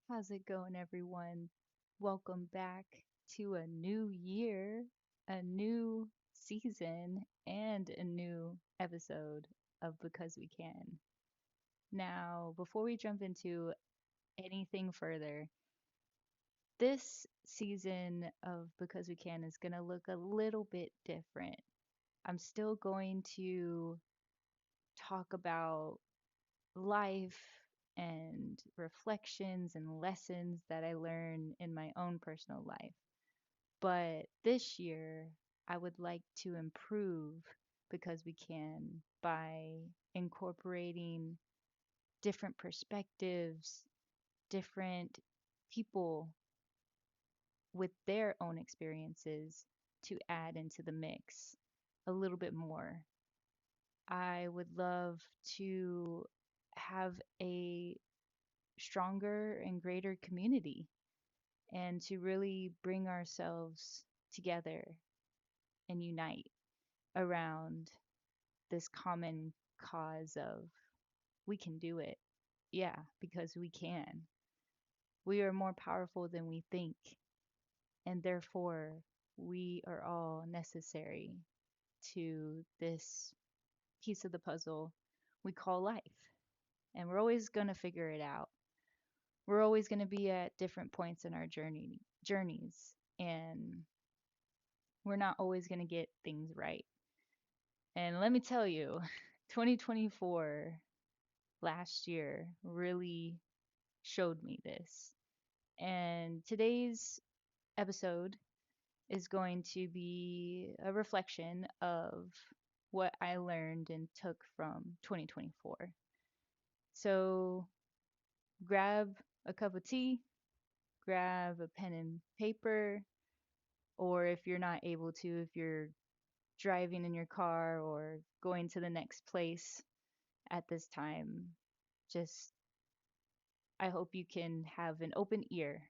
How's it going, everyone? Welcome back to a new year, a new season, and a new episode of Because We Can. Now, before we jump into anything further, this season of Because We Can is going to look a little bit different. I'm still going to talk about life and reflections and lessons that I learn in my own personal life. But this year, I would like to improve because we can by incorporating different perspectives, different people with their own experiences to add into the mix a little bit more. I would love to have a stronger and greater community and to really bring ourselves together and unite around this common cause of we can do it. Yeah, because we can. We are more powerful than we think, and therefore we are all necessary to this piece of the puzzle we call life. And we're always going to figure it out. We're always going to be at different points in our journeys, and we're not always going to get things right. And let me tell you, 2024 last year really showed me this. And today's episode is going to be a reflection of what I learned and took from 2024. So grab a cup of tea, grab a pen and paper, or if you're not able to, if you're driving in your car or going to the next place at this time, just I hope you can have an open ear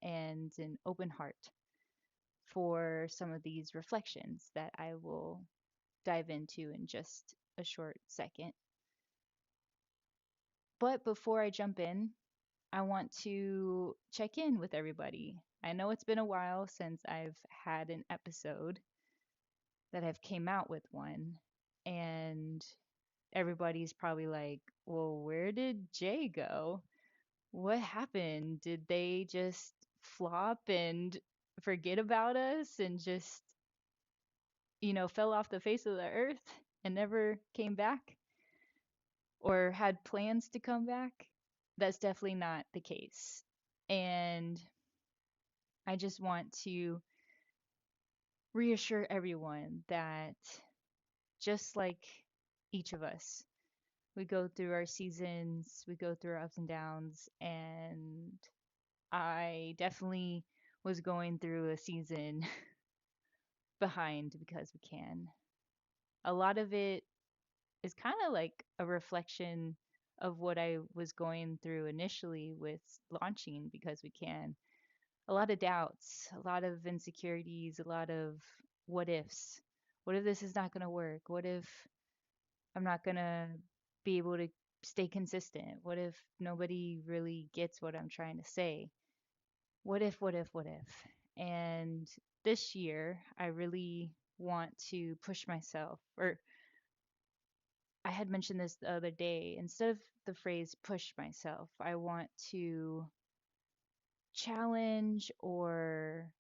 and an open heart for some of these reflections that I will dive into in just a short second. But before I jump in, I want to check in with everybody. I know it's been a while since I've had an episode that I've came out with one, and everybody's probably like, "Well, where did Jay go? What happened? Did they just flop and forget about us and just fell off the face of the earth and never came back or had plans to come back?" That's definitely not the case. And I just want to reassure everyone that just like each of us, we go through our seasons, we go through our ups and downs, and I definitely was going through a season behind because we can. A lot of it is kind of like a reflection of what I was going through initially with launching because we can. A lot of doubts, a lot of insecurities, a lot of what ifs. What if this is not going to work? What if I'm not going to be able to stay consistent? What if nobody really gets what I'm trying to say? What if, what if, what if? And this year, I really want to push myself, or I had mentioned this the other day. Instead of the phrase push myself, I want to challenge or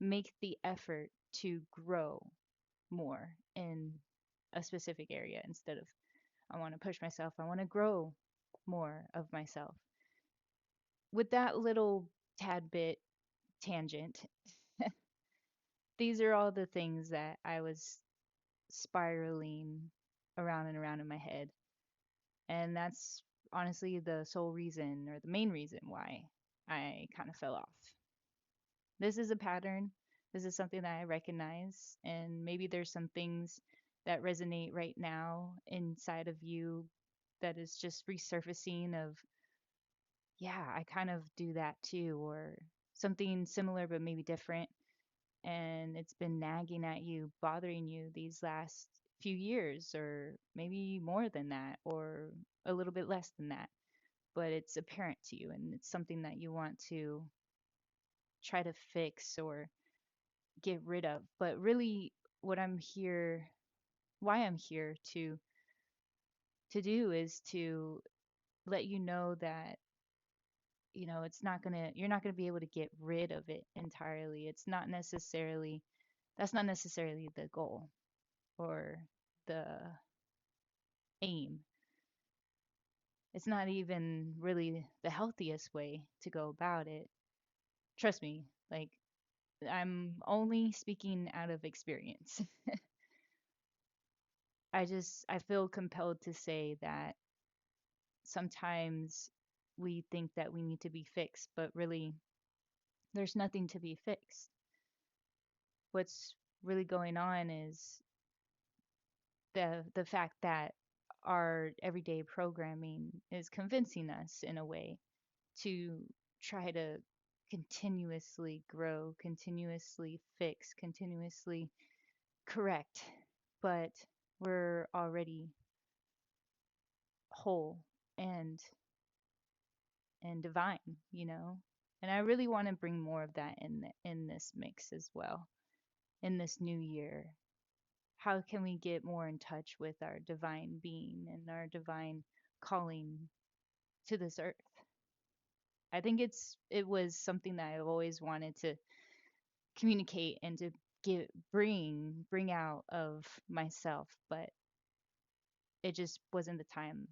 make the effort to grow more in a specific area instead of I want to push myself, I want to grow more of myself. With that little tad bit tangent, these are all the things that I was spiraling around and around in my head. And that's honestly the sole reason or the main reason why I kind of fell off. This is a pattern. This is something that I recognize. And maybe there's some things that resonate right now inside of you that is just resurfacing of, yeah, I kind of do that too, or something similar but maybe different. And it's been nagging at you, bothering you these last few years, or maybe more than that, or a little bit less than that. but it's apparent to you and it's something that you want to try to fix or get rid of. But really, what I'm here, why I'm here to do is to let you know that it's not going to you're not going to be able to get rid of it entirely. It's not necessarily That's not necessarily the goal or the aim. It's not even really the healthiest way to go about it. Trust me, like I'm only speaking out of experience. I feel compelled to say that sometimes we think that we need to be fixed, but really there's nothing to be fixed. What's really going on is the fact that our everyday programming is convincing us in a way to try to continuously grow, continuously fix, continuously correct, but we're already whole and divine, you know? And I really want to bring more of that in this mix as well. In this new year, how can we get more in touch with our divine being and our divine calling to this earth? I think it was something that I've always wanted to communicate and to bring out of myself, but it just wasn't the time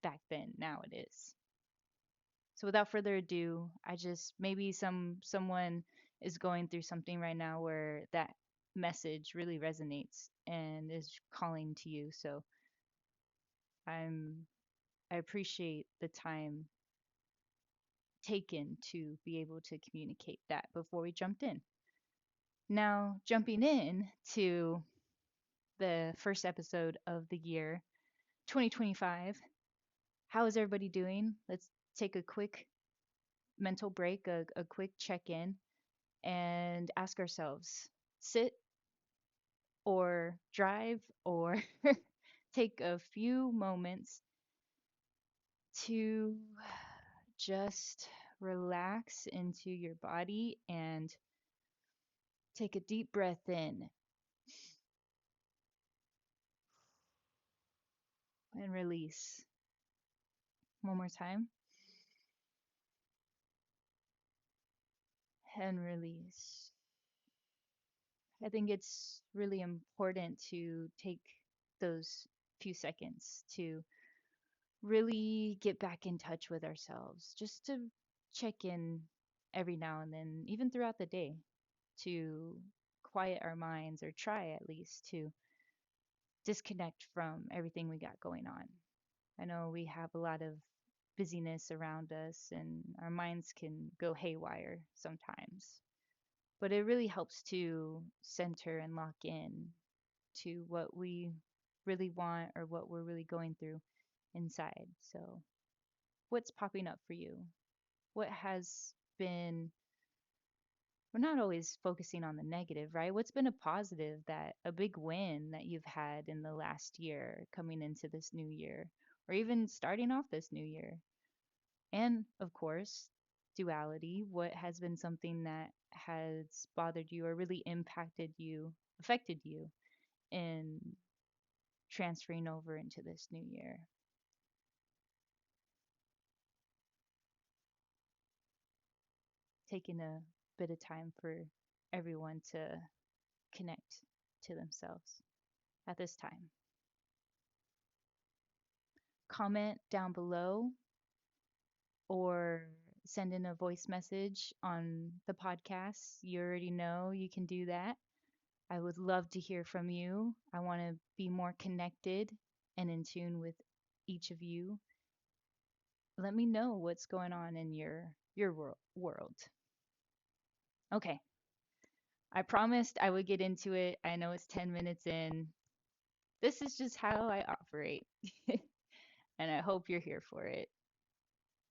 back then. Now it is. So without further ado, I just maybe someone is going through something right now where that message really resonates and is calling to you. So I'm I appreciate the time taken to be able to communicate that before we jumped in. Now, jumping in to the first episode of the year 2025. How is everybody doing? Let's take a quick mental break, a quick check in, and ask ourselves sit or drive or take a few moments to just relax into your body and take a deep breath in and release. One more time and release. I think it's really important to take those few seconds to really get back in touch with ourselves, just to check in every now and then, even throughout the day, to quiet our minds or try at least to disconnect from everything we got going on. I know we have a lot of busyness around us and our minds can go haywire sometimes, but it really helps to center and lock in to what we really want or what we're really going through inside. So, what's popping up for you? What has been, we're not always focusing on the negative, right? What's been a positive, that a big win that you've had in the last year coming into this new year, or even starting off this new year? And of course, duality. What has been something that has bothered you or really impacted you, affected you in transferring over into this new year? Taking a bit of time for everyone to connect to themselves at this time. Comment down below or send in a voice message on the podcast. You already know you can do that. I would love to hear from you. I want to be more connected and in tune with each of you. Let me know what's going on in your world. Okay. I promised I would get into it. I know it's 10 minutes in. This is just how I operate. And I hope you're here for it.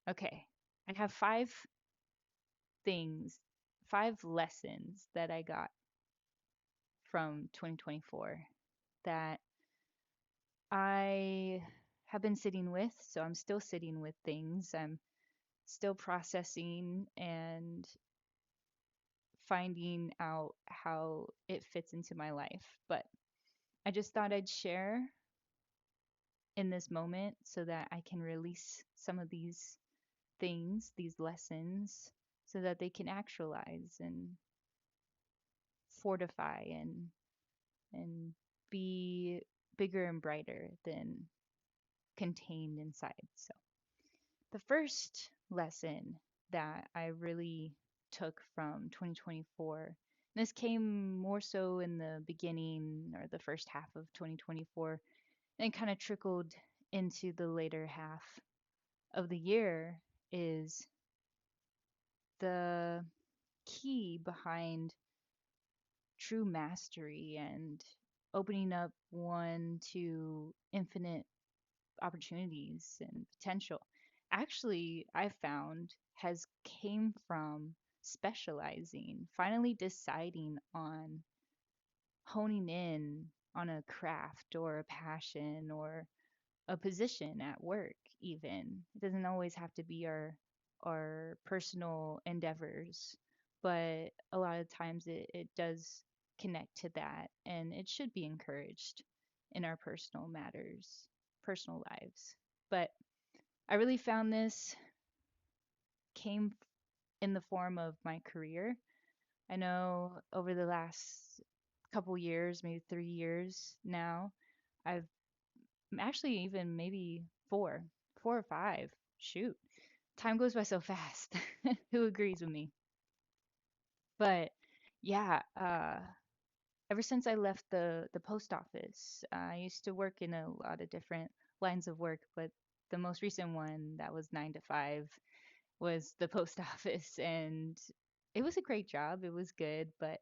Okay. I have things, 5 lessons that I got from 2024 that I have been sitting with. So I'm still sitting with things. I'm still processing and finding out how it fits into my life. But I just thought I'd share in this moment so that I can release some of these things, these lessons, so that they can actualize and fortify and be bigger and brighter than contained inside. So the first lesson that I really took from 2024, and this came more so in the beginning or the first half of 2024, and kind of trickled into the later half of the year, is the key behind true mastery and opening up one to infinite opportunities and potential. Actually, I found has came from specializing, finally deciding on honing in on a craft or a passion or a position at work even. It doesn't always have to be our personal endeavors, but a lot of times it does connect to that and it should be encouraged in our personal matters, personal lives. But I really found this came in the form of my career. I know over the last couple years, maybe 3 years now, I've actually even maybe four or five. Shoot, time goes by so fast. Who agrees with me? But yeah, ever since I left the post office, I used to work in a lot of different lines of work, but the most recent one that was 9 to 5 was the post office, and it was a great job. It was good, but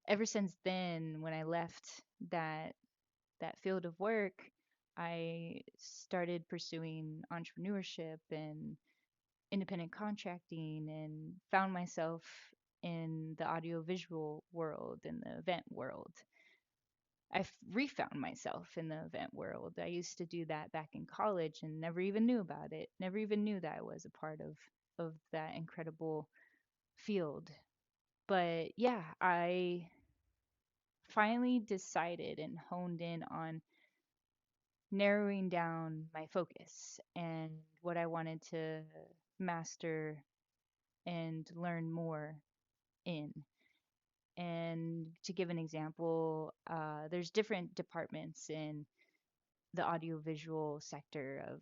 ever since then, when I left that that field of work, I started pursuing entrepreneurship and independent contracting and found myself in the audiovisual world, in the event world. I've refound myself in the event world. I used to do that back in college and never even knew about it. Never even knew that I was a part of that incredible field. But yeah, I finally decided and honed in on narrowing down my focus and what I wanted to master and learn more in. And to give an example, there's different departments in the audiovisual sector of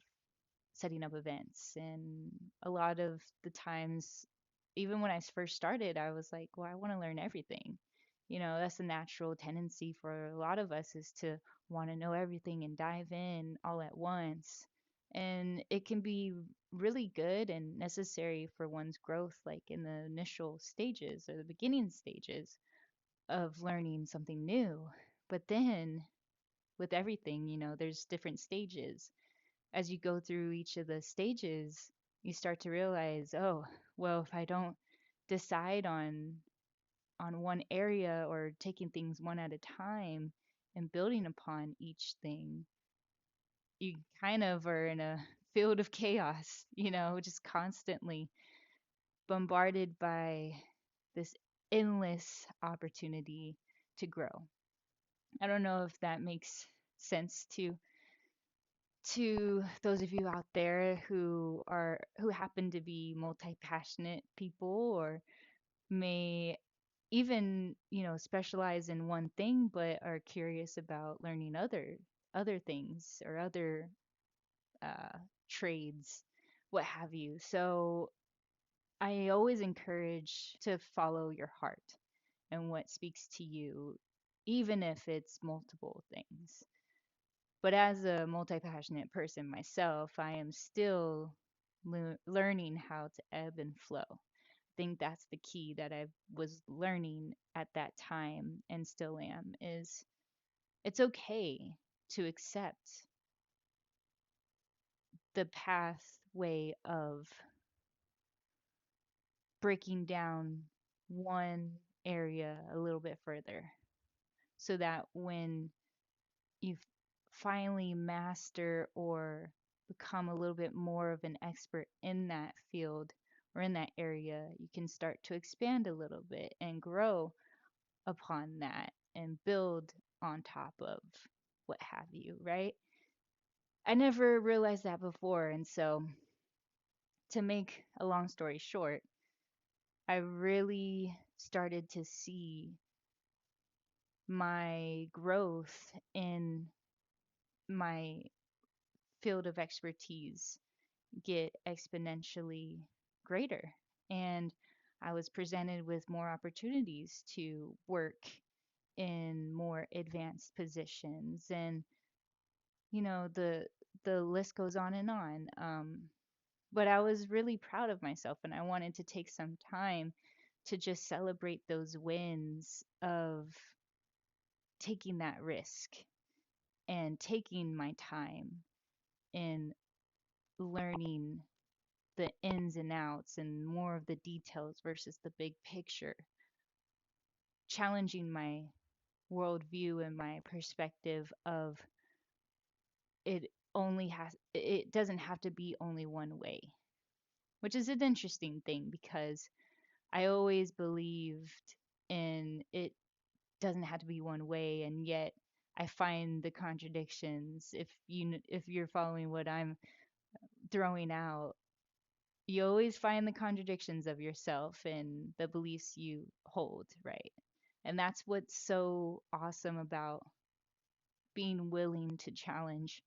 setting up events. And a lot of the times, even when I first started, I was like, well, I want to learn everything. That's a natural tendency for a lot of us is to want to know everything and dive in all at once. And it can be really good and necessary for one's growth, like in the initial stages or the beginning stages of learning something new. But then with everything, there's different stages. As you go through each of the stages, you start to realize, oh, well, if I don't decide on one area or taking things one at a time and building upon each thing, you kind of are in a field of chaos, just constantly bombarded by this endless opportunity to grow. I don't know if that makes sense to those of you out there who happen to be multi-passionate people or may even specialize in one thing but are curious about learning other things or other uh, trades, what have you. So I always encourage to follow your heart and what speaks to you, even if it's multiple things. But as a multi-passionate person myself, I am still learning how to ebb and flow. I think that's the key that I was learning at that time and still am, is it's okay to accept the pathway of breaking down one area a little bit further so that when you finally master or become a little bit more of an expert in that field or in that area, you can start to expand a little bit and grow upon that and build on top of what have you, right? I never realized that before. And so, to make a long story short, I really started to see my growth in my field of expertise get exponentially greater. And I was presented with more opportunities to work in more advanced positions. And, the list goes on and on. But I was really proud of myself, and I wanted to take some time to just celebrate those wins of taking that risk and taking my time in learning the ins and outs and more of the details versus the big picture, challenging my worldview and my perspective of it doesn't have to be only one way, which is an interesting thing because I always believed in it doesn't have to be one way, and yet I find the contradictions. If you're following what I'm throwing out, you always find the contradictions of yourself and the beliefs you hold, right? And that's what's so awesome about being willing to challenge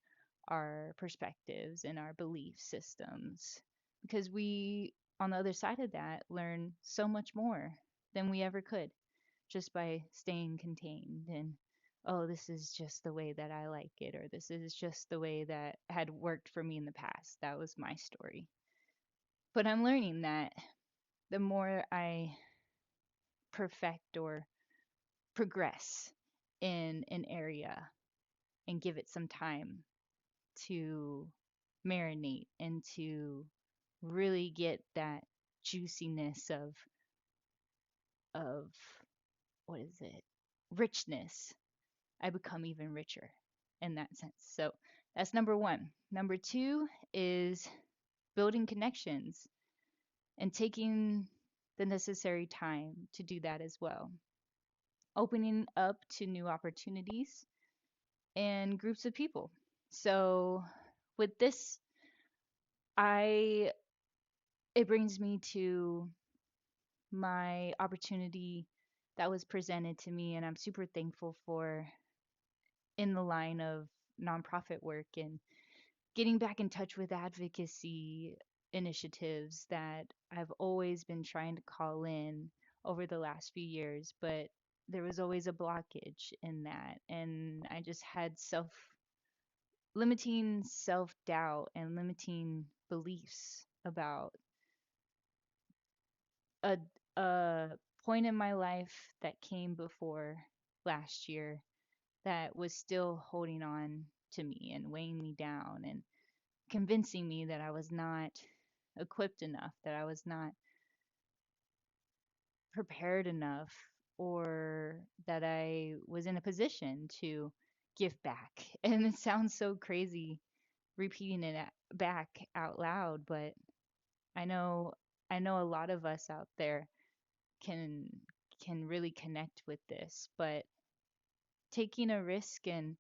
our perspectives and our belief systems. Because we, on the other side of that, learn so much more than we ever could just by staying contained and, oh, this is just the way that I like it, or this is just the way that had worked for me in the past. That was my story. But I'm learning that the more I perfect or progress in an area and give it some time to marinate and to really get that juiciness of what is it? Richness. I become even richer in that sense. So that's number 1. Number 2 is building connections and taking the necessary time to do that as well. Opening up to new opportunities and groups of people. So with this, I it brings me to my opportunity that was presented to me, and I'm super thankful for in the line of nonprofit work and getting back in touch with advocacy initiatives that I've always been trying to call in over the last few years, but there was always a blockage in that. And I just had limiting self doubt and limiting beliefs about a, a point in my life that came before last year that was still holding on to me and weighing me down and convincing me that I was not equipped enough, that I was not prepared enough, or that I was in a position to give back. And it sounds so crazy repeating it back out loud, but I know I know a lot of us out there can can really connect with this, but taking a risk and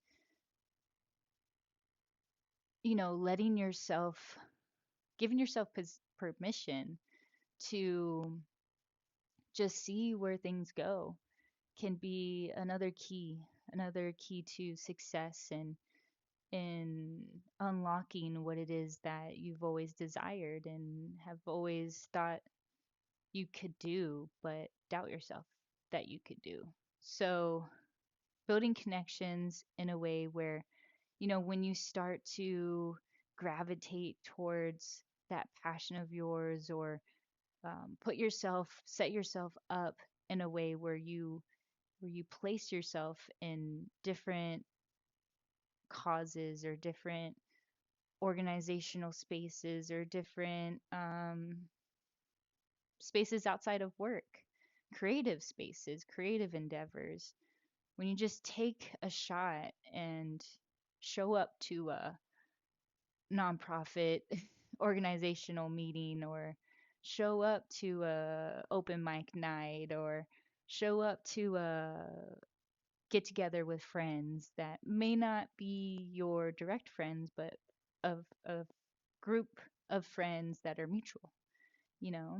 letting yourself giving yourself permission to just see where things go can be another key to success and in unlocking what it is that you've always desired and have always thought you could do, but doubt yourself that you could do. So, building connections in a way where, when you start to gravitate towards that passion of yours, or set yourself up in a way where you place yourself in different causes or different organizational spaces or different spaces outside of work, creative spaces, creative endeavors. When you just take a shot and show up to nonprofit organizational meeting, or show up to a open mic night, or show up to a get together with friends that may not be your direct friends, but of a group of friends that are mutual, you know?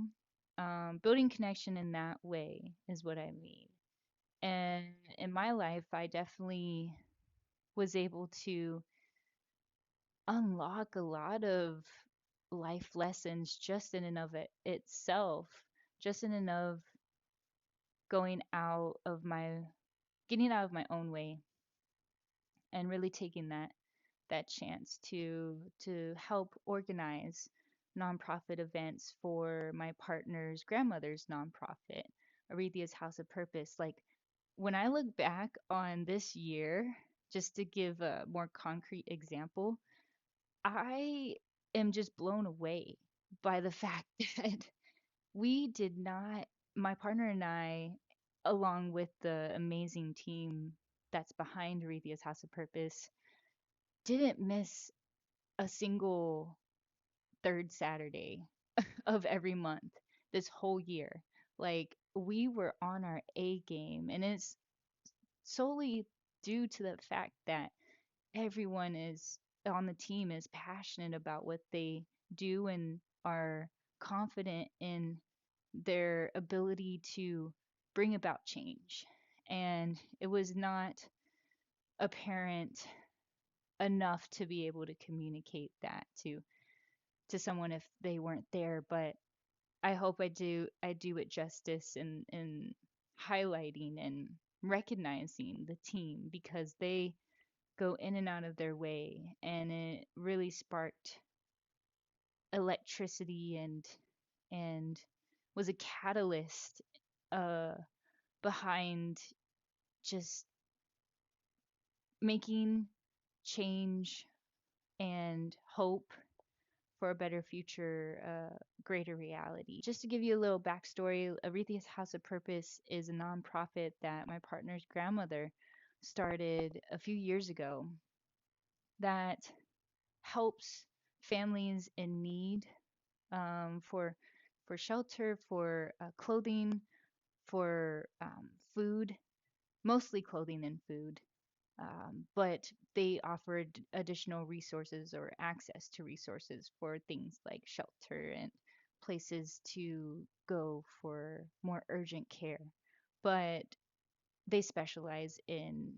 Building connection in that way is what I mean. And in my life, I definitely was able to unlock a lot of life lessons just in and of itself, just in and of going out of my getting out of my own way and really taking that chance to help organize nonprofit events for my partner's grandmother's nonprofit, Arethia's House of Purpose. Like, when I look back on this year, just to give a more concrete example, I am just blown away by the fact that we did not, my partner and I, along with the amazing team that's behind Arethia's House of Purpose, didn't miss a single third Saturday of every month this whole year. Like, we were on our A game, and it's solely due to the fact that everyone is on the team is passionate about what they do and are confident in their ability to bring about change. And it was not apparent enough to be able to communicate that to someone if they weren't there, but I hope I do it justice in highlighting and recognizing the team, because they go in and out of their way, and it really sparked electricity and was a catalyst uh behind just making change and hope for a better future, greater reality. Just to give you a little backstory, Arethia's House of Purpose is a nonprofit that my partner's grandmother started a few years ago that helps families in need, for shelter, for clothing, for food, mostly clothing and food. But they offered additional resources or access to resources for things like shelter and places to go for more urgent care. But they specialize in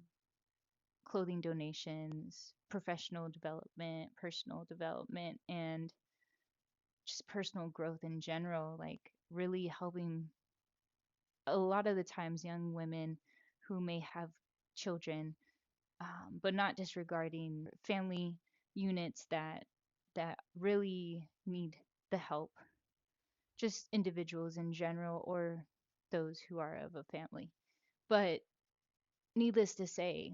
clothing donations, professional development, personal development, and just personal growth in general, like really helping a lot of the times young women who may have children, but not disregarding family units that really need the help, just individuals in general or those who are of a family. But needless to say,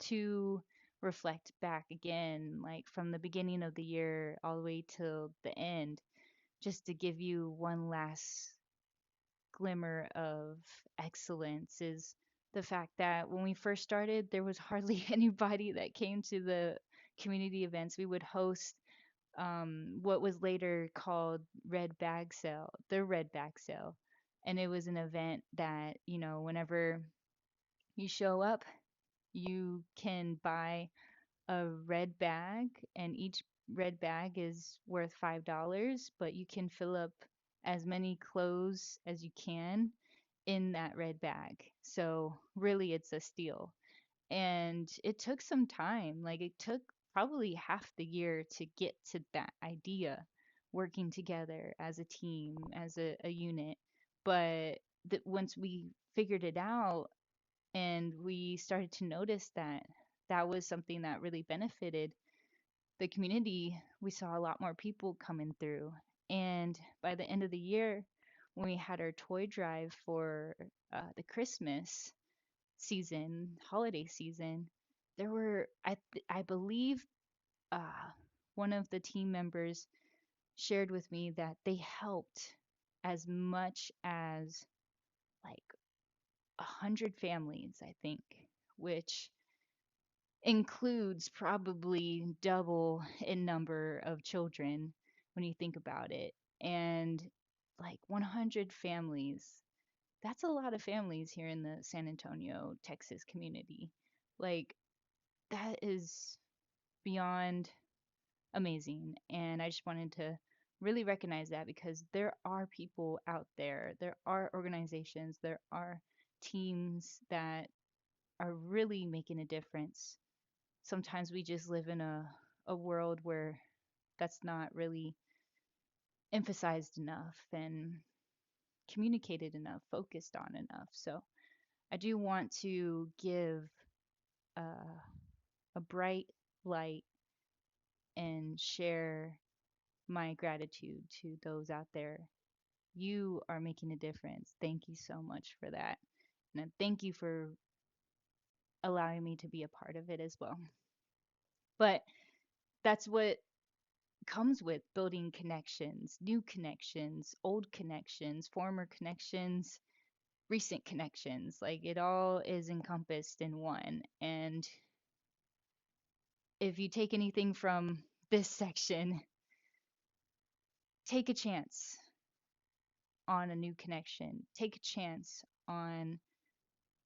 to reflect back again, like from the beginning of the year all the way till the end, just to give you one last glimmer of excellence, is the fact that when we first started, there was hardly anybody that came to the community events. We would host what was later called Red Bag Sale, the Red Bag Sale. And it was an event that, whenever you show up, you can buy a red bag, and each red bag is worth $5, but you can fill up as many clothes as you can in that red bag. So really, it's a steal. And it took some time. Like, it took probably half the year to get to that idea, working together as a team, as a unit. But that once we figured it out and we started to notice that that was something that really benefited the community, we saw a lot more people coming through. And by the end of the year, when we had our toy drive for the Christmas season, holiday season, there were, I believe, uh, one of the team members shared with me that they helped as much as like 100 families, I think, which includes probably double in number of children when you think about it. And like 100 families, that's a lot of families here in the San Antonio, Texas community. Like, that is beyond amazing. And I just wanted to really recognize that because there are people out there, there are organizations, there are teams that are really making a difference. Sometimes we just live in a world where that's not really emphasized enough and communicated enough, focused on enough. So I do want to give uh, a bright light and share my gratitude to those out there. You are making a difference. Thank you so much for that. And then thank you for allowing me to be a part of it as well. But that's what comes with building connections, new connections, old connections, former connections, recent connections. Like it all is encompassed in one. And if you take anything from this section, take a chance on a new connection, take a chance on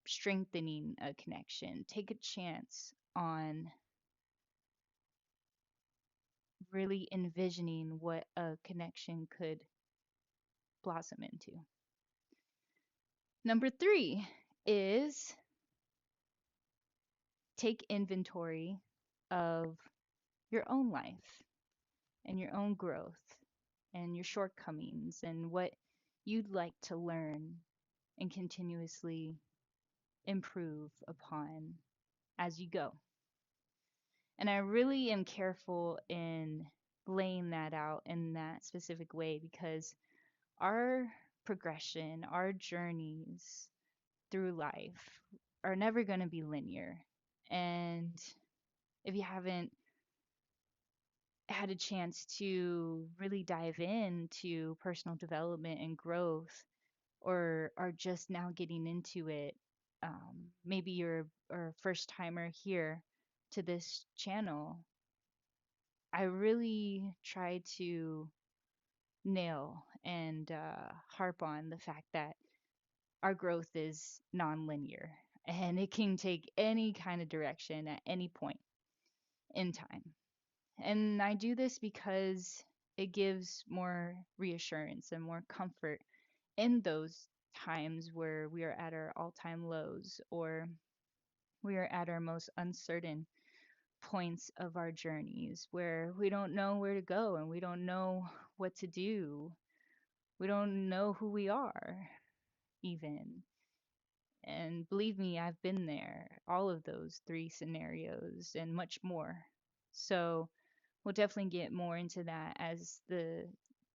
strengthening a connection, take a chance on really envisioning what a connection could blossom into. Number three is take inventory of your own life and your own growth and your shortcomings and what you'd like to learn and continuously improve upon as you go. And I really am careful in laying that out in that specific way because our progression, our journeys through life are never going to be linear. And if you haven't had a chance to really dive into personal development and growth, or are just now getting into it, maybe you're a first timer here to this channel, I really try to nail and harp on the fact that our growth is non-linear and it can take any kind of direction at any point in time. And I do this because it gives more reassurance and more comfort in those times where we are at our all-time lows or we are at our most uncertain points of our journeys where we don't know where to go and we don't know what to do. We don't know who we are, even. And believe me, I've been there, all of those three scenarios and much more. So we'll definitely get more into that as the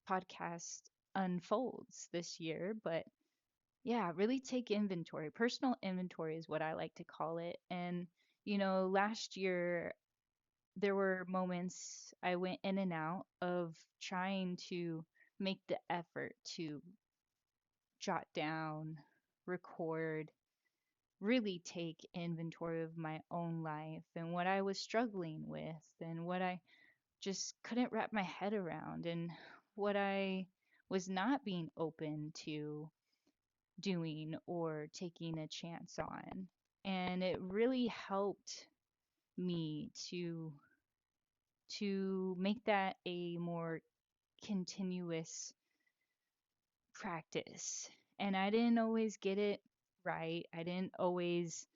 podcast unfolds this year. But yeah, really take inventory. Personal inventory is what I like to call it. And, last year, there were moments I went in and out of trying to make the effort to jot down, record, really take inventory of my own life and what I was struggling with and what I just couldn't wrap my head around and what I was not being open to doing or taking a chance on. And it really helped me to make that a more continuous practice. And I didn't always get it right. I didn't always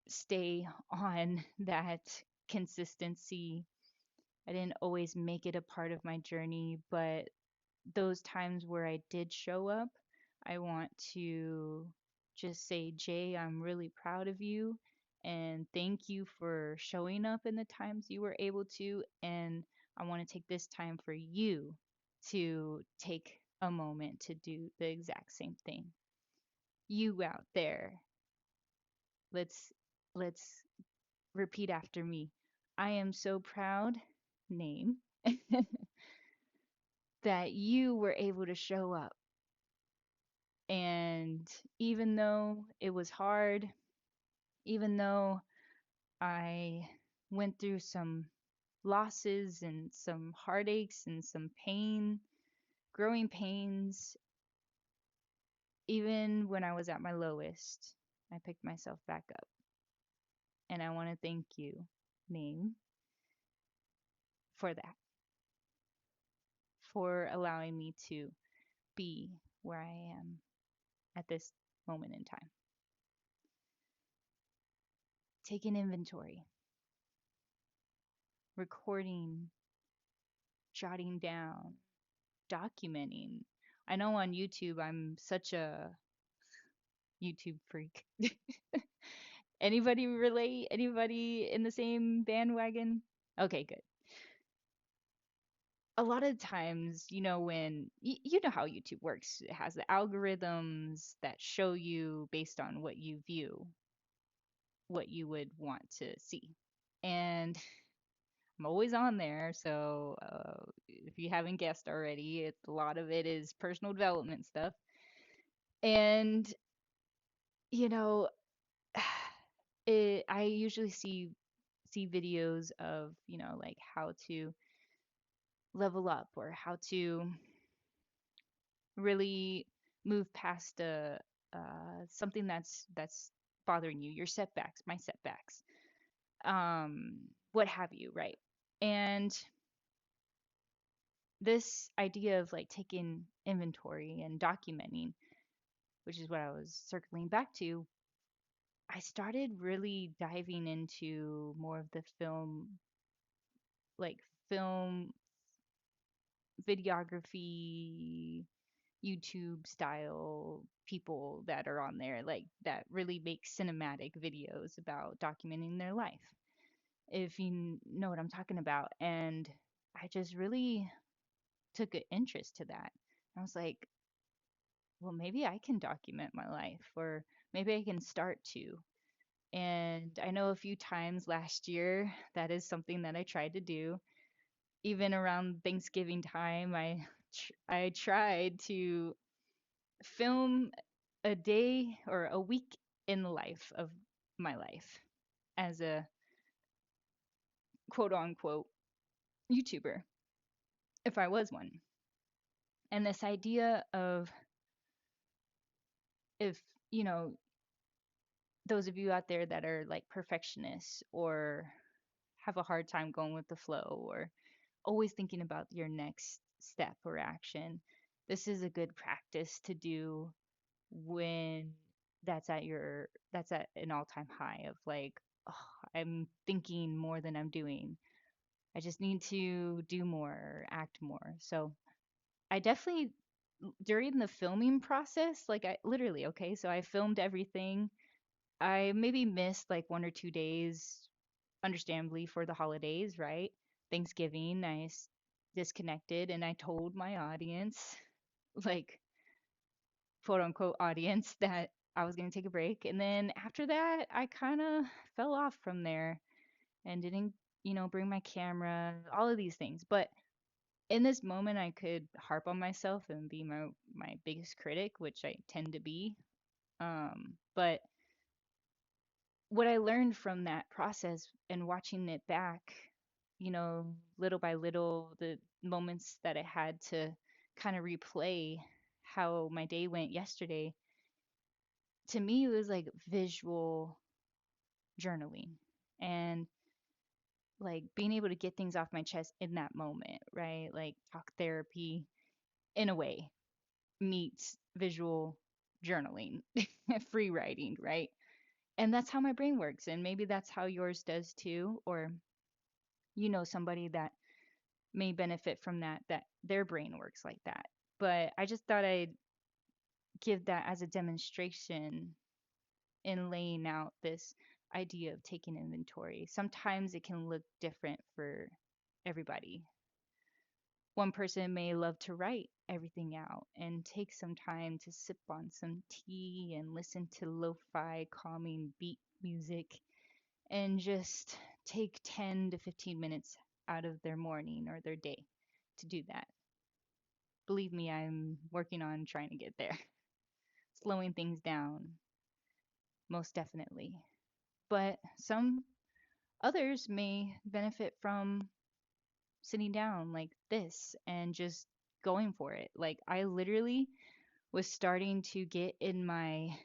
stay on that consistency. I didn't always make it a part of my journey, but those times where I did show up, I want to just say, Jay, I'm really proud of you. And thank you for showing up in the times you were able to. And I want to take this time for you to take a moment to do the exact same thing. You out there, let's let's repeat after me. I am so proud, name, that you were able to show up. And even though it was hard, even though I went through some losses and some heartaches and some pain, growing pains. Even when I was at my lowest, I picked myself back up. And I want to thank you, Name, for that, for allowing me to be where I am at this moment in time. Taking inventory, recording, jotting down, documenting. I know on YouTube I'm such a YouTube freak. Anybody relate? Anybody in the same bandwagon? Okay, good. A lot of times, when you know how YouTube works, it has the algorithms that show you based on what you view, what you would want to see. And I'm always on there, so if you haven't guessed already, a lot of it is personal development stuff. And, you know, I usually see videos of, like how to level up or how to really move past something that's bothering you, your setbacks, my setbacks, what have you, right? And this idea of like taking inventory and documenting, which is what I was circling back to, I started really diving into more of the like film videography, YouTube style people that are on there, like that really make cinematic videos about documenting their life, if you know what I'm talking about. And I just really took an interest to that. I was like, well, maybe I can document my life, or maybe I can start to. And I know a few times last year that is something that I tried to do. Even around Thanksgiving time, I tried to film a day or a week in the life of my life as a quote unquote YouTuber, if I was one. And this idea of, if, you know, those of you out there that are like perfectionists or have a hard time going with the flow or always thinking about your next step or action, this is a good practice to do when that's at an all-time high of like, oh, I'm thinking more than I'm doing. I just need to do more, act more. So I definitely, during the filming process, like I literally, okay, so I filmed everything. I maybe missed like 1 or 2 days, understandably, for the holidays, right? Thanksgiving, disconnected and I told my audience, like quote unquote audience, that I was going to take a break. And then after that, I kind of fell off from there and didn't, bring my camera, all of these things. But in this moment, I could harp on myself and be my biggest critic, which I tend to be. But what I learned from that process and watching it back, little by little, the moments that I had to kind of replay how my day went yesterday, to me, it was like visual journaling and like being able to get things off my chest in that moment, right? Like talk therapy in a way meets visual journaling, free writing, right? And that's how my brain works. And maybe that's how yours does too. Or, somebody that may benefit from that, that their brain works like that. But I just thought I'd give that as a demonstration in laying out this idea of taking inventory. Sometimes it can look different for everybody. One person may love to write everything out and take some time to sip on some tea and listen to lo-fi calming beat music and just take 10 to 15 minutes out of their morning or their day to do that. Believe me, I'm working on trying to get there. Slowing things down, most definitely. But some Others may benefit from sitting down like this and just going for it. Like I literally was starting to get in my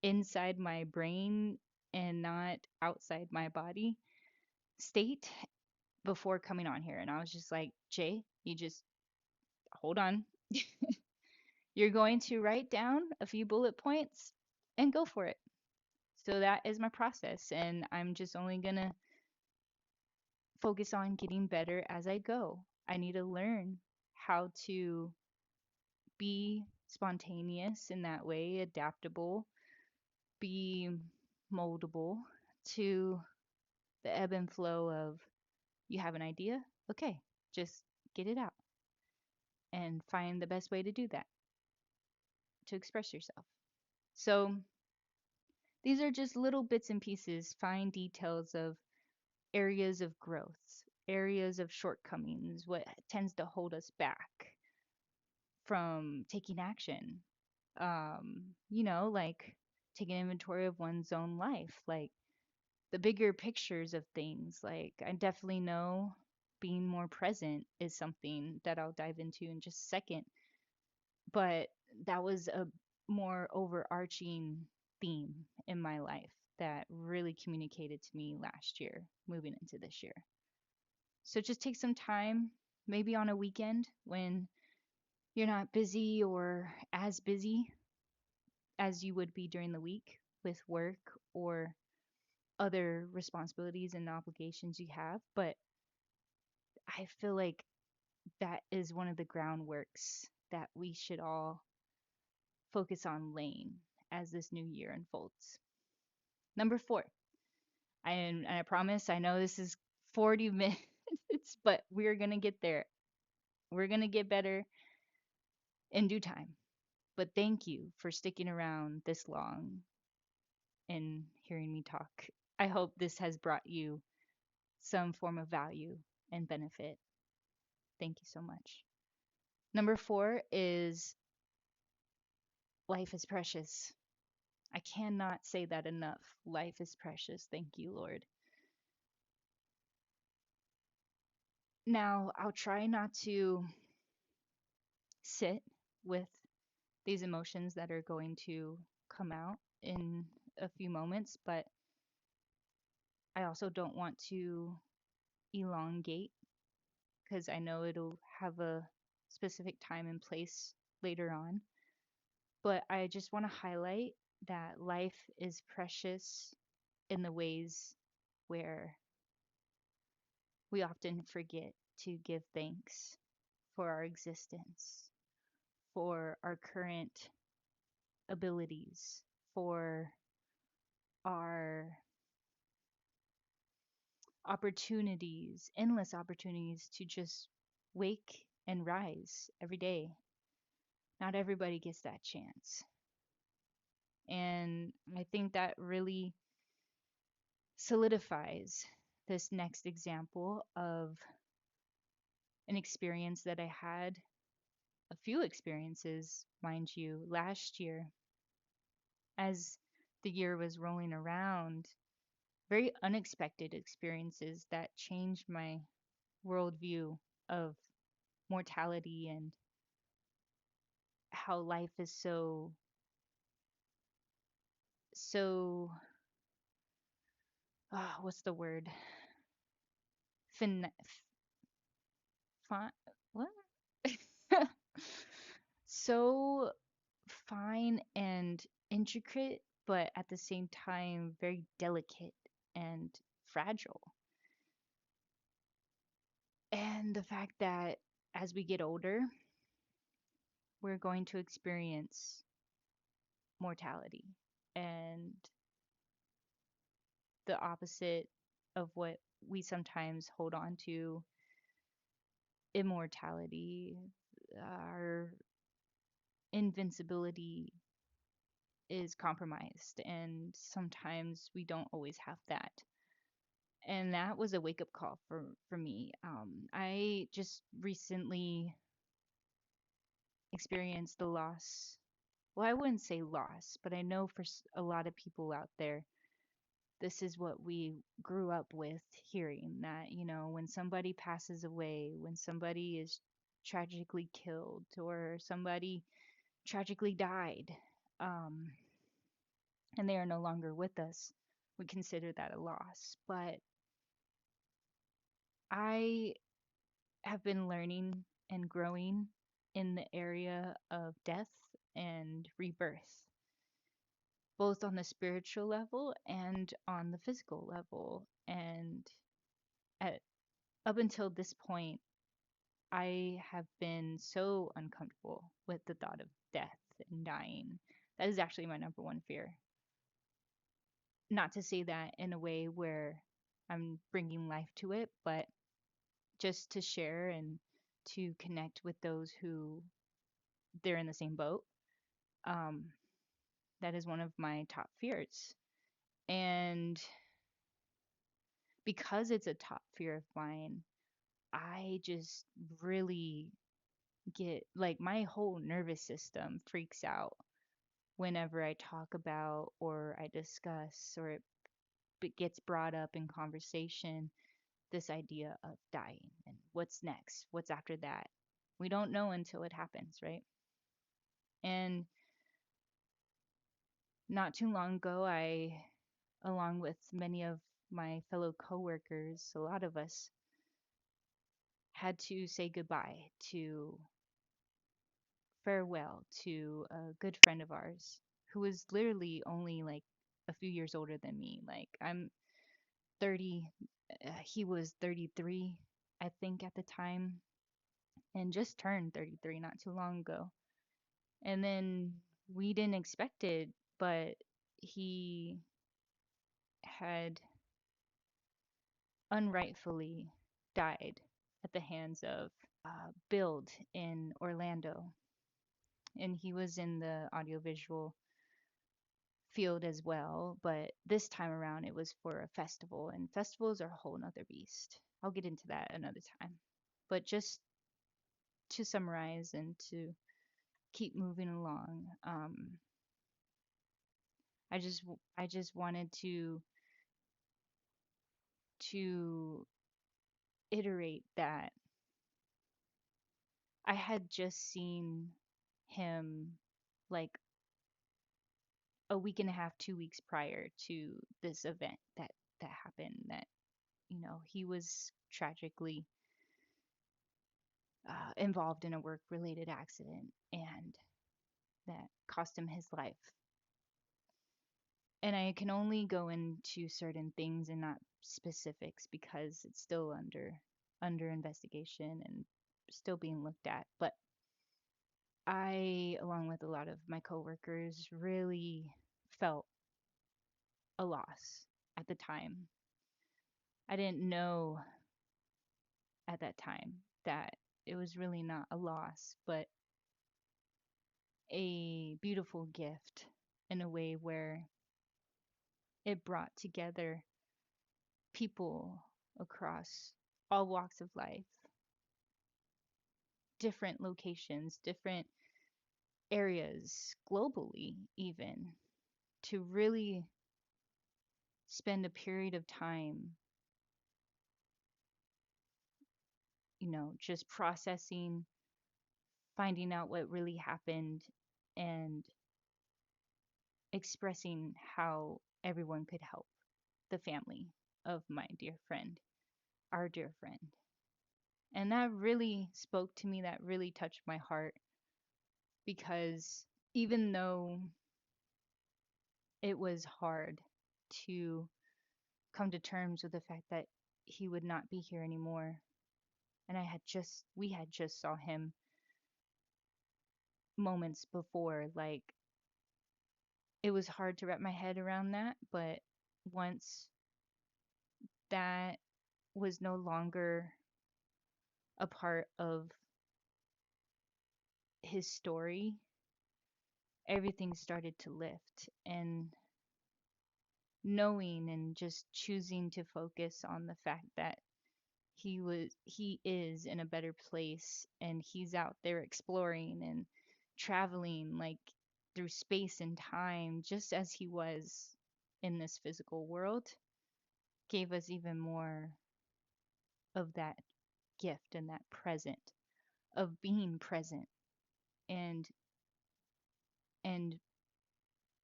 inside my brain and not outside my body state before coming on here. And I was just like, Jay, you just hold on. You're going to write down a few bullet points and go for it. So that is my process. And I'm just only going to focus on getting better as I go. I need to learn how to be spontaneous in that way, adaptable, be moldable to the ebb and flow of you have an idea, okay, just get it out and find the best way to do that to express yourself. So these are just little bits and pieces, fine details of areas of growth, areas of shortcomings, what tends to hold us back from taking action. Like taking inventory of one's own life, like the bigger pictures of things. Like I definitely know being more present is something that I'll dive into in just a second, but that was a more overarching theme in my life that really communicated to me last year, moving into this year. So just take some time, maybe on a weekend when you're not busy or as busy as you would be during the week with work or other responsibilities and obligations you have. But I feel like that is one of the groundworks that we should all focus on laying as this new year unfolds. Number four, and I promise I know this is 40 minutes, but we're going to get there. We're going to get better in due time. But thank you for sticking around this long and hearing me talk. I hope this has brought you some form of value and benefit. Thank you so much. Number four is life is precious. I cannot say that enough. Life is precious. Thank you, Lord. Now, I'll try not to sit with these emotions that are going to come out in a few moments, but I also don't want to elongate because I know it'll have a specific time and place later on. But I just want to highlight that life is precious in the ways where we often forget to give thanks for our existence, for our current abilities, for our opportunities, endless opportunities to just wake and rise every day. Not everybody gets that chance. And I think that really solidifies this next example of an experience that I had, a few experiences, mind you, last year as the year was rolling around. Very unexpected experiences that changed my worldview of mortality and how life is so what's the word? Fin, what? So fine and intricate, but at the same time very delicate and fragile. And the fact that as we get older, we're going to experience mortality and the opposite of what we sometimes hold on to, immortality, our invincibility is compromised, and sometimes we don't always have that. And that was a wake up call for me. I just recently experienced the loss. Well, I wouldn't say loss, but I know for a lot of people out there, this is what we grew up with hearing, that, when somebody passes away, when somebody is tragically killed, or somebody tragically died, um, and they are no longer with us, we consider that a loss. But I have been learning and growing in the area of death and rebirth, both on the spiritual level and on the physical level. And at, up until this point, I have been so uncomfortable with the thought of death and dying. That is actually my number one fear. Not to say that in a way where I'm bringing life to it, but just to share and to connect with those who they're in the same boat. Um, that is one of my top fears. And because it's a top fear of mine, I just really get like my whole nervous system freaks out whenever I talk about or I discuss or it gets brought up in conversation, this idea of dying and what's next, what's after that. We don't know until it happens, right? And not too long ago, along with many of my fellow coworkers, a lot of us had to say goodbye to farewell to a good friend of ours who was literally only like a few years older than me. Like I'm 30, he was 33, I think, at the time, and just turned 33 not too long ago. And then we didn't expect it, but he had unrightfully died at the hands of Build in Orlando. And he was in the audiovisual field as well, but this time around it was for a festival, and festivals are a whole nother beast. I'll get into that another time. But just to summarize and to keep moving along, I just wanted to iterate that I had just seen him like a week and a half, 2 weeks prior to this event that happened. That he was tragically involved in a work related accident and that cost him his life. And I can only go into certain things and not specifics because it's still under investigation and still being looked at. But I, along with a lot of my coworkers, really felt a loss at the time. I didn't know at that time that it was really not a loss, but a beautiful gift in a way where it brought together people across all walks of life, different locations, different areas, globally, even, to really spend a period of time, just processing, finding out what really happened, and expressing how everyone could help the family of my dear friend, our dear friend. And that really spoke to me, that really touched my heart because even though it was hard to come to terms with the fact that he would not be here anymore, and we had just saw him moments before, like it was hard to wrap my head around that. But once that was no longer a part of his story, everything started to lift. And knowing and just choosing to focus on the fact that he is in a better place and he's out there exploring and traveling like through space and time just as he was in this physical world gave us even more of that gift and that present of being present and and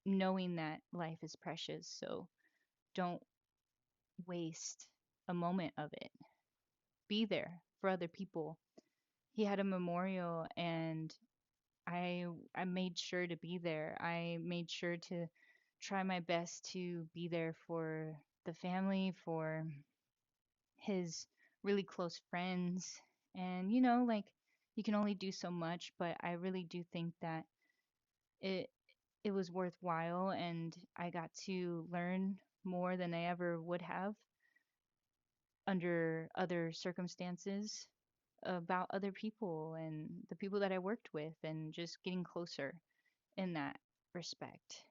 knowing that life is precious. So don't waste a moment of it. Be there for other people. He had a memorial and I made sure to be there. I made sure to try my best to be there for the family, for his really close friends. And like you can only do so much, but I really do think that it it was worthwhile and I got to learn more than I ever would have under other circumstances about other people and the people that I worked with and just getting closer in that respect.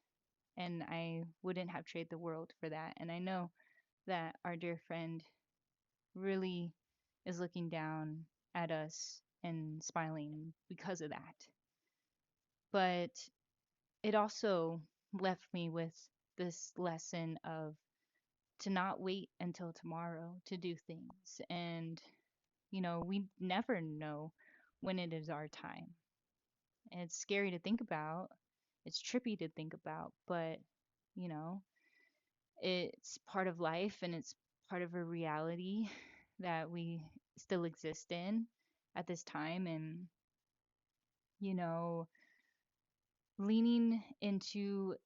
And I wouldn't have traded the world for that. And I know that our dear friend really is looking down at us and smiling because of that. But it also left me with this lesson of to not wait until tomorrow to do things. And, we never know when it is our time. And it's scary to think about, it's trippy to think about, but, you know, it's part of life and it's part of a reality that we still exist in at this time. And, you know, leaning into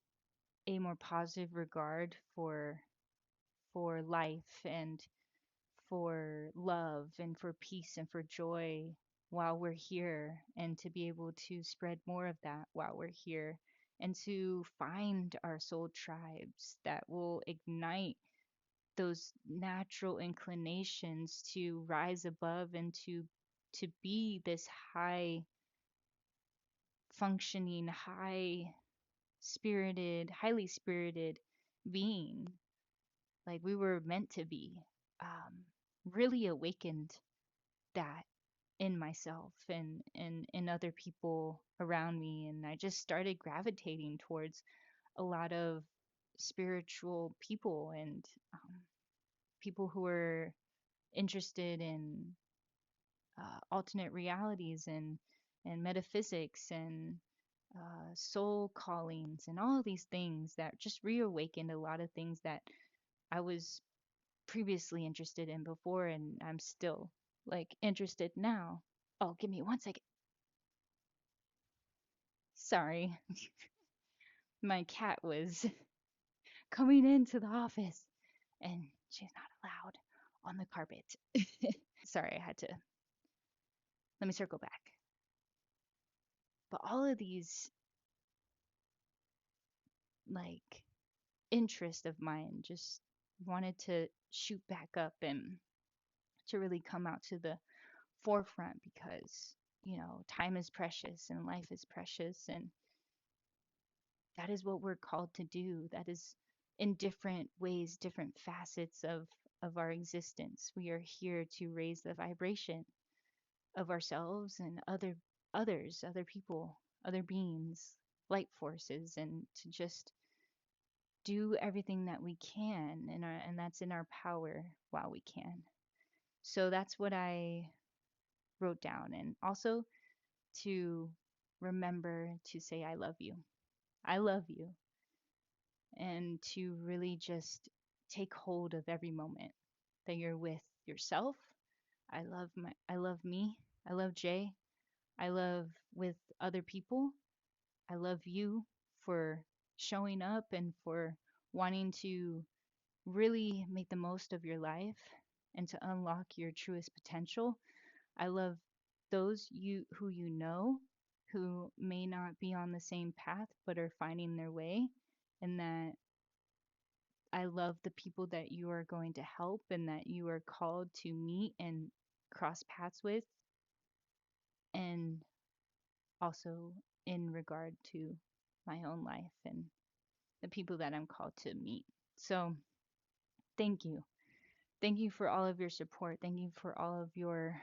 a more positive regard for life and for love and for peace and for joy while we're here, and to be able to spread more of that while we're here, and to find our soul tribes that will ignite those natural inclinations to rise above and to be this high functioning, highly spirited being like we were meant to be. Um, really awakened that in myself and in other people around me, and I just started gravitating towards a lot of spiritual people and people who are interested in alternate realities and metaphysics and soul callings and all of these things that just reawakened a lot of things that I was previously interested in before, and I'm still like interested now. Oh, give me one second. Sorry, my cat was coming into the office and she's not allowed on the carpet. Sorry, I had to let me circle back. But all of these like interest of mine just wanted to shoot back up and to really come out to the forefront because, time is precious and life is precious, and that is what we're called to do. That is in different ways, different facets of our existence. We are here to raise the vibration of ourselves and other people, other beings, light forces, and to just do everything that we can and that's in our power while we can. So that's what I wrote down, and also to remember to say I love you. I love you, and to really just take hold of every moment that you're with yourself. I love me. I love Jay. I love with other people. I love you for showing up and for wanting to really make the most of your life and to unlock your truest potential. I love those you who you know who may not be on the same path but are finding their way, and that I love the people that you are going to help and that you are called to meet and cross paths with, and also in regard to my own life and the people that I'm called to meet. So, thank you. Thank you for all of your support. Thank you for all of your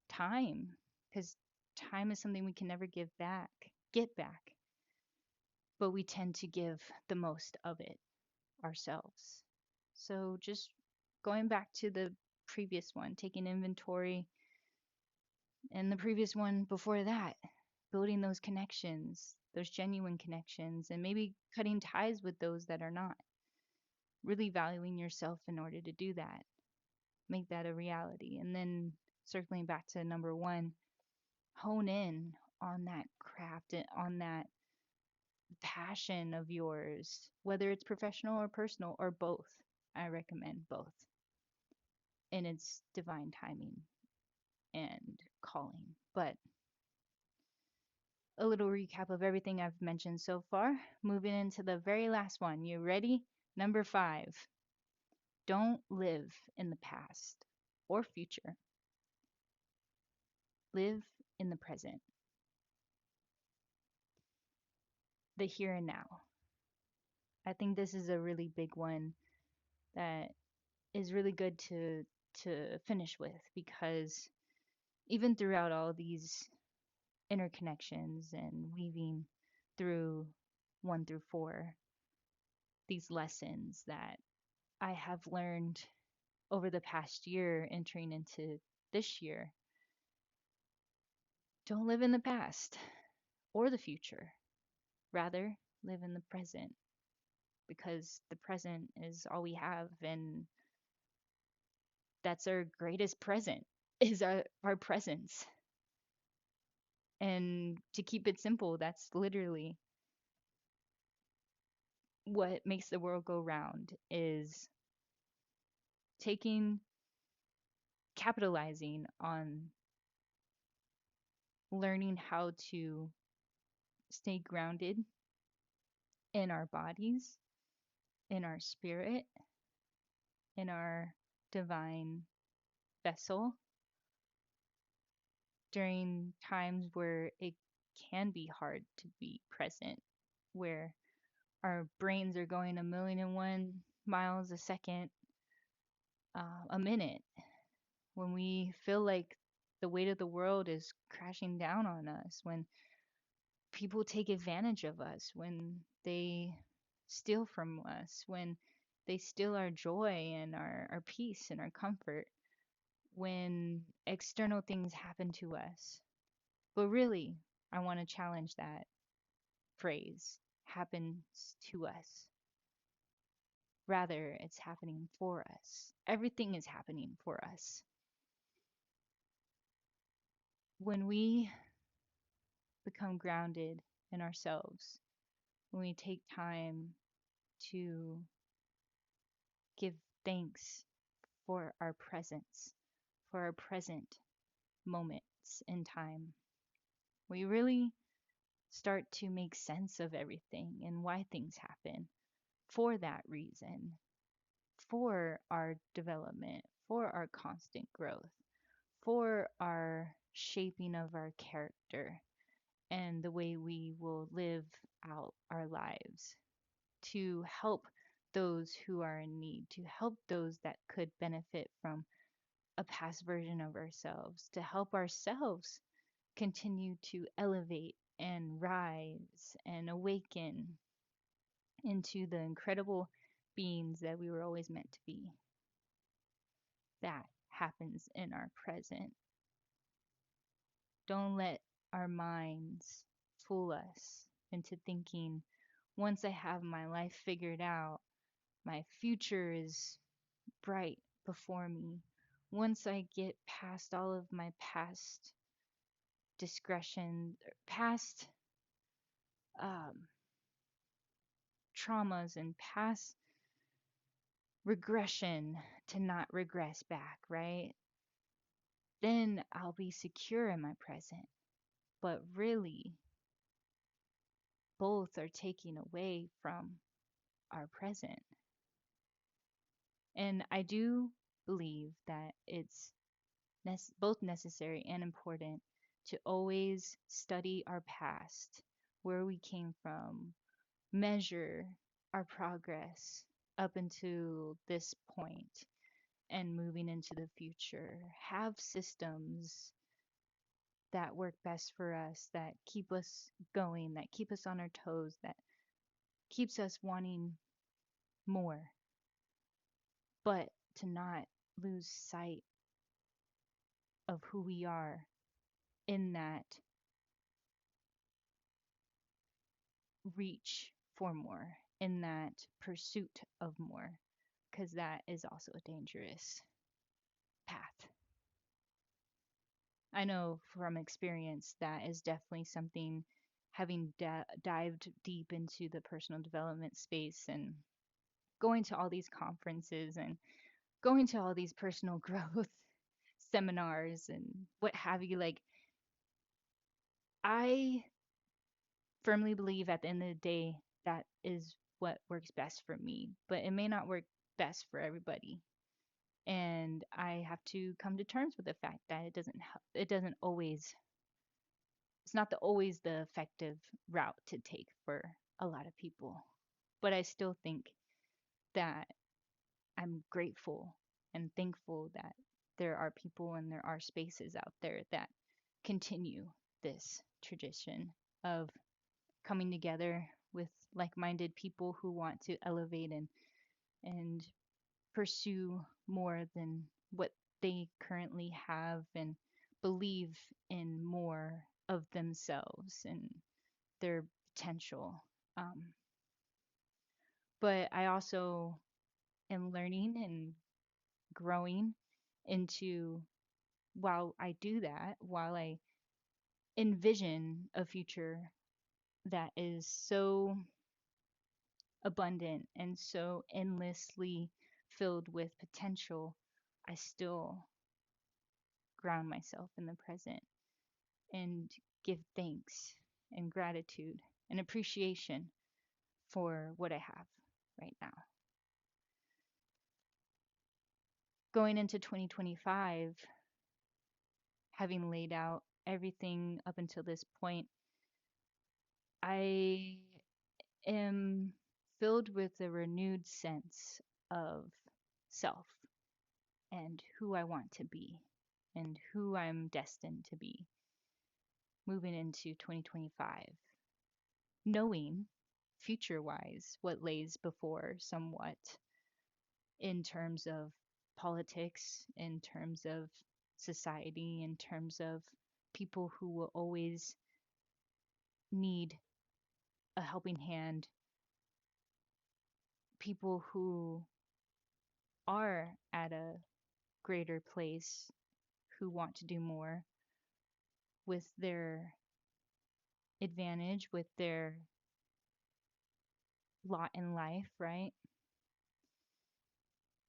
time, because time is something we can never get back. but we tend to give the most of it ourselves. So just going back to the previous one, taking inventory, and the previous one before that, building those connections, those genuine connections, and maybe cutting ties with those that are not, really valuing yourself in order to do that, make that a reality. And then circling back to number one, hone in on that craft and on that passion of yours, whether it's professional or personal or both. I recommend both in its divine timing and calling. But a little recap of everything I've mentioned so far. Moving into the very last one. You ready? Number five, don't live in the past or future. Live in the present, the here and now. I think this is a really big one that is really good to finish with, because even throughout all these interconnections and weaving through 1 through 4, these lessons that I have learned over the past year entering into this year, don't live in the past or the future. Rather, live in the present, because the present is all we have, and that's our greatest present is our presence. And to keep it simple, that's literally what makes the world go round, is taking capitalizing on learning how to stay grounded in our bodies, in our spirit, in our divine vessel during times where it can be hard to be present, where our brains are going 1,000,001 miles a second, a minute, when we feel like the weight of the world is crashing down on us, when people take advantage of us, when they steal from us, when they steal our joy and our peace and our comfort, when external things happen to us. But really, I want to challenge that phrase, happens to us. Rather, it's happening for us. Everything is happening for us. When we become grounded in ourselves, when we take time to give thanks for our presence, for our present moments in time, we really start to make sense of everything and why things happen for that reason, for our development, for our constant growth, for our shaping of our character and the way we will live out our lives, to help those who are in need, to help those that could benefit from a past version of ourselves, to help ourselves continue to elevate and rise and awaken into the incredible beings that we were always meant to be. That happens in our present. Don't let our minds fool us into thinking, once I have my life figured out, my future is bright before me. Once I get past all of my past discretion, past um, traumas, and past regression to not regress back, right? Then I'll be secure in my present. But really, both are taking away from our present. And I do believe that it's both necessary and important to always study our past, where we came from, measure our progress up until this point and moving into the future. Have systems that work best for us, that keep us going, that keep us on our toes, that keeps us wanting more, but to not lose sight of who we are in that reach for more, in that pursuit of more, because that is also a dangerous path. I know from experience that is definitely something, having dived deep into the personal development space and going to all these conferences and going to all these personal growth seminars and what have you. Like, I firmly believe at the end of the day that is what works best for me, but it may not work best for everybody. And I have to come to terms with the fact that it doesn't always, it's not always the effective route to take for a lot of people. But I still think that I'm grateful and thankful that there are people and there are spaces out there that continue this tradition of coming together with like-minded people who want to elevate and pursue more than what they currently have and believe in more of themselves and their potential. Um, but I also am learning and growing into, while I do that, while I envision a future that is so abundant and so endlessly filled with potential, I still ground myself in the present and give thanks and gratitude and appreciation for what I have right now. Going into 2025, having laid out everything up until this point, I am filled with a renewed sense of self and who I want to be and who I'm destined to be moving into 2025, knowing future wise what lays before somewhat in terms of politics, in terms of society, in terms of people who will always need a helping hand, people who are at a greater place who want to do more with their advantage, with their lot in life, right?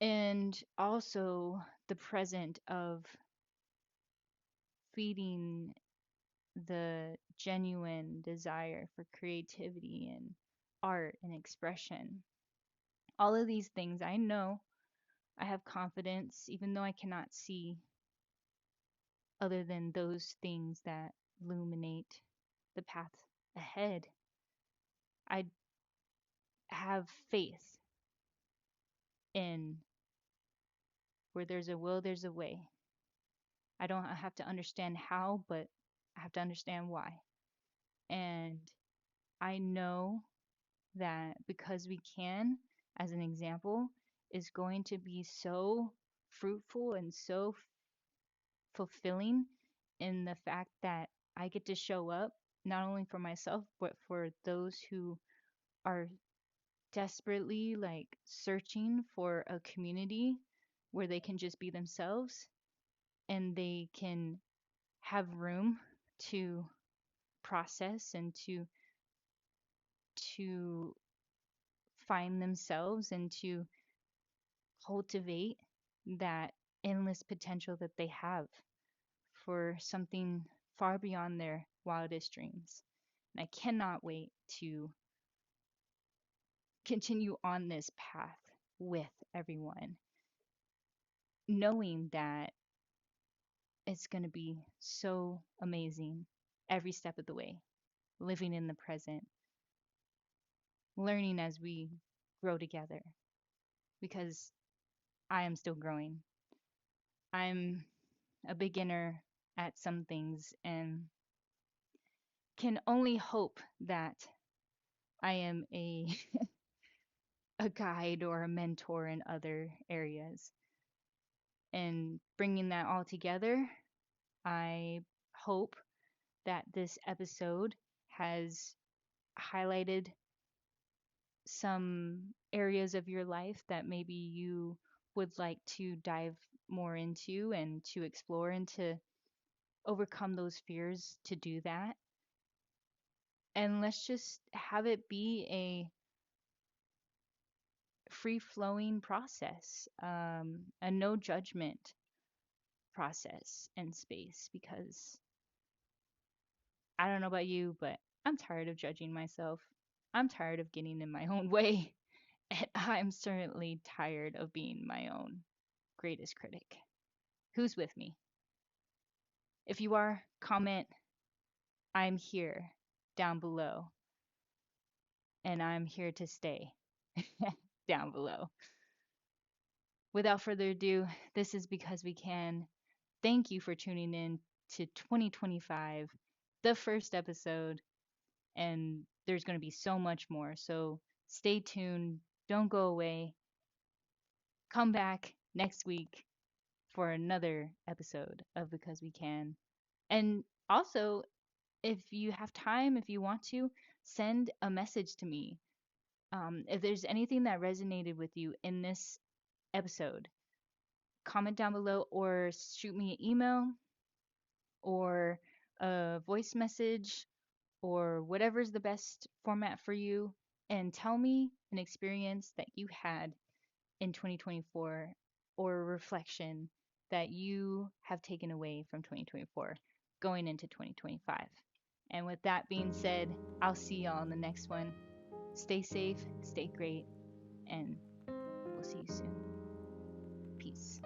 And also the present of feeding the genuine desire for creativity and art and expression. All of these things I know, I have confidence, even though I cannot see other than those things that illuminate the path ahead. I have faith in where there's a will, there's a way. I don't have to understand how, but I have to understand why. And I know that because we can, as an example, is going to be so fruitful and so fulfilling in the fact that I get to show up not only for myself, but for those who are desperately like searching for a community where they can just be themselves and they can have room to process and to find themselves and to cultivate that endless potential that they have for something far beyond their wildest dreams. And I cannot wait to continue on this path with everyone, knowing that it's going to be so amazing every step of the way, living in the present, learning as we grow together, because I am still growing. I'm a beginner at some things and can only hope that I am a guide or a mentor in other areas. And bringing that all together, I hope that this episode has highlighted some areas of your life that maybe you would like to dive more into and to explore and to overcome those fears to do that. And let's just have it be a free flowing process, a no judgment process and space, because I don't know about you, but I'm tired of judging myself. I'm tired of getting in my own way. And I'm certainly tired of being my own greatest critic. Who's with me? If you are, comment I'm here down below, and I'm here to stay down below. Without further ado, this is Because We Can. Thank you for tuning in to 2025, the first episode, and there's going to be so much more. So stay tuned. Don't go away. Come back next week for another episode of Because We Can. And also, if you have time, if you want to, send a message to me. If there's anything that resonated with you in this episode, comment down below or shoot me an email or a voice message or whatever's the best format for you, and tell me an experience that you had in 2024 or a reflection that you have taken away from 2024 going into 2025. And with that being said, I'll see y'all in the next one. Stay safe, stay great, and we'll see you soon. Peace.